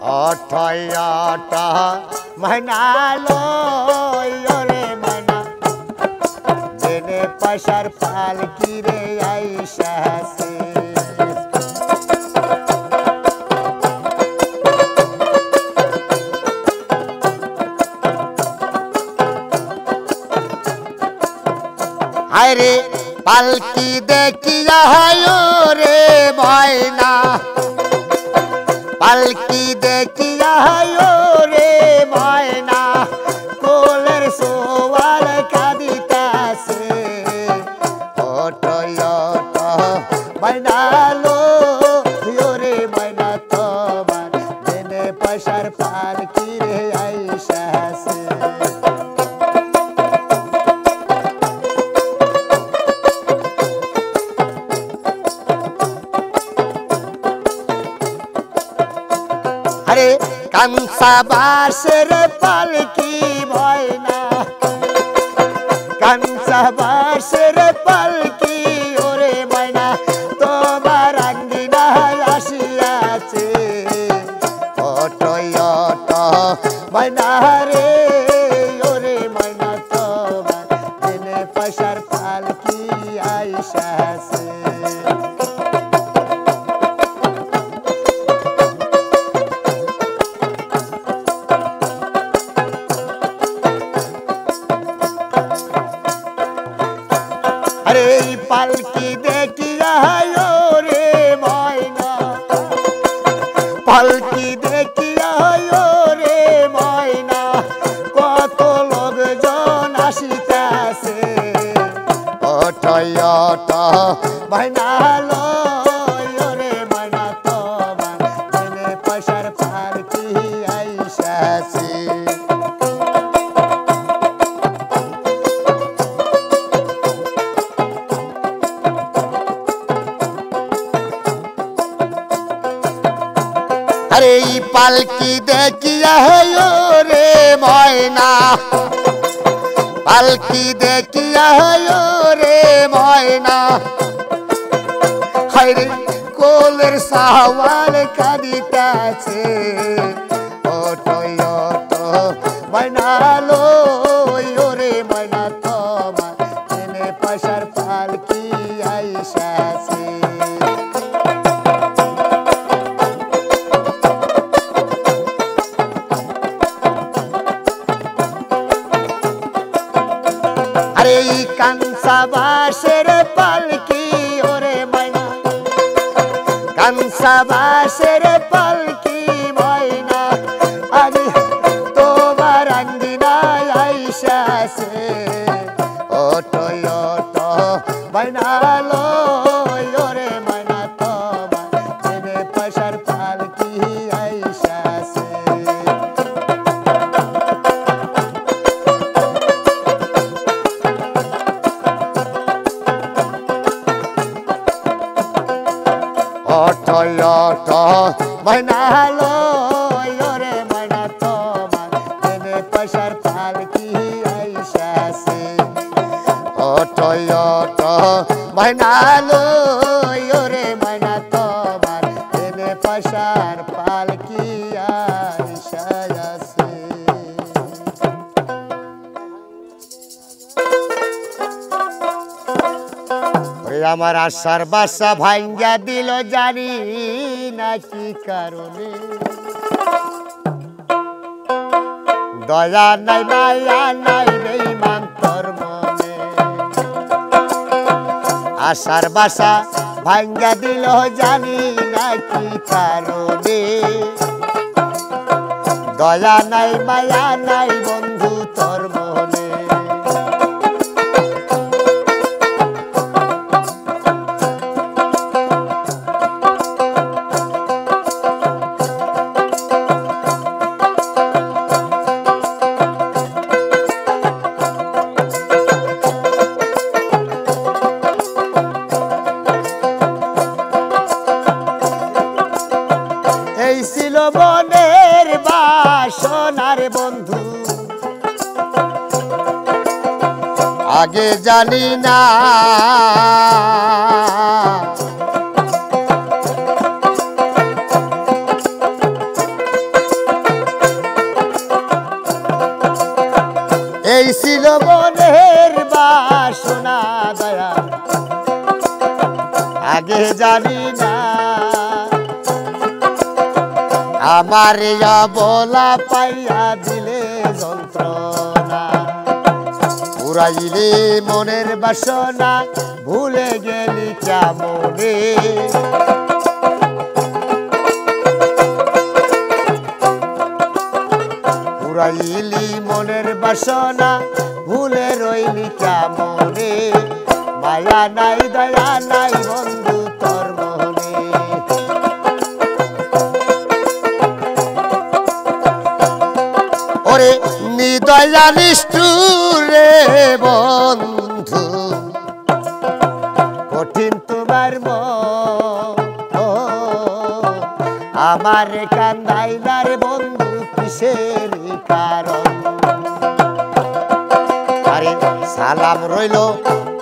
অঠয়টা ময়না লরে ময়না জেনে পয়সার পালকি রে আইসাছে আরে পালকি দেখিয়া রে ময়না পালকি দেখিয়া রে ময়না কোলের সোয়াল কাঁদিতাছে অটয়ট ময়না রে ময়না তোমার জেনে পয়সার পালকি রে আইসাছে আরে কাঞ্চা বাসের পালকি ময়না কাঞ্চা বাসের পালকি ওরে ময়না তোমার আঙ্গিনায় আসিয়াছে অটয়ট ময়না রে ওরে ময়না তোমার জেনে পয়সার পালকি আইসাছে আরে পালকি দেখিয়া রে ময়না পালকি দেখিয়া রে ময়না কত লোকজন আসিতেছে অটয়ট ময়না রে ময়না তোমার জেনে পয়সার পালকি আইসাছে আরে পালকি দেখিয়া রে ময়না পালকি দেখিয়া রে ময়না হায়রে কোলের সাওয়াল কাঁদিতাছে অটয়ট ময়না রে ময়না তোমার জেনে পয়সার পালকি আইসাছে আরে কাঞ্চা বাসের পালকি ওরে ময়না কাঞ্চা বাসের পালকি ময়না আরে তোমার আঙ্গিনায় আইসাছে অটয়ট ময়না ওরে ময়না তোমার জেনে পয়সার পালকি আইসাছে অটয়ট ময়না রে ময়না তোমার জেনে পয়সার পালকি আইসাছে অটয়ট ময়না রে ময়না তোমার জেনে পয়সার পালকি আইসাছে আমার আশার বাসা ভাঙ্গা দিল জানি না কি কারণে দয়া নাই মায়া নাই বেঈমান তোর মনে আশার বাসা ভাঙ্গা দিল জানি না কি কারণে দয়া নাই মায়া নাই বন্ধু তোর মনে ছিল মনের বাসনার বন্ধু আগে জানি না জানি না আমার বলা পাইয়া দিলে যন্ত্রণা পুরাইলে মনের বাসনা ভুলে গেলি কেমনে পুরাইলি মনের বাসনা ভুলে রইলি কেমনে মায়া নাই দয়া নাই বন্ধু তোর মনে ওরে নিদয়া নিষ্ঠুরে বন্ধু কঠিন তোমার মন আমার কান্দাইলার বন্ধু কিসের কারণ আরে সালাম রইল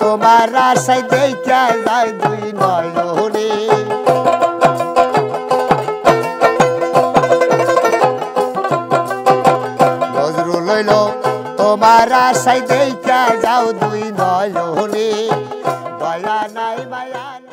তোমার আশায় দেখা যায় দুই নয়নে নজরুল লইল তোমার আশায় দেখা যাও দুই নয়নে দয়া নাই মায়া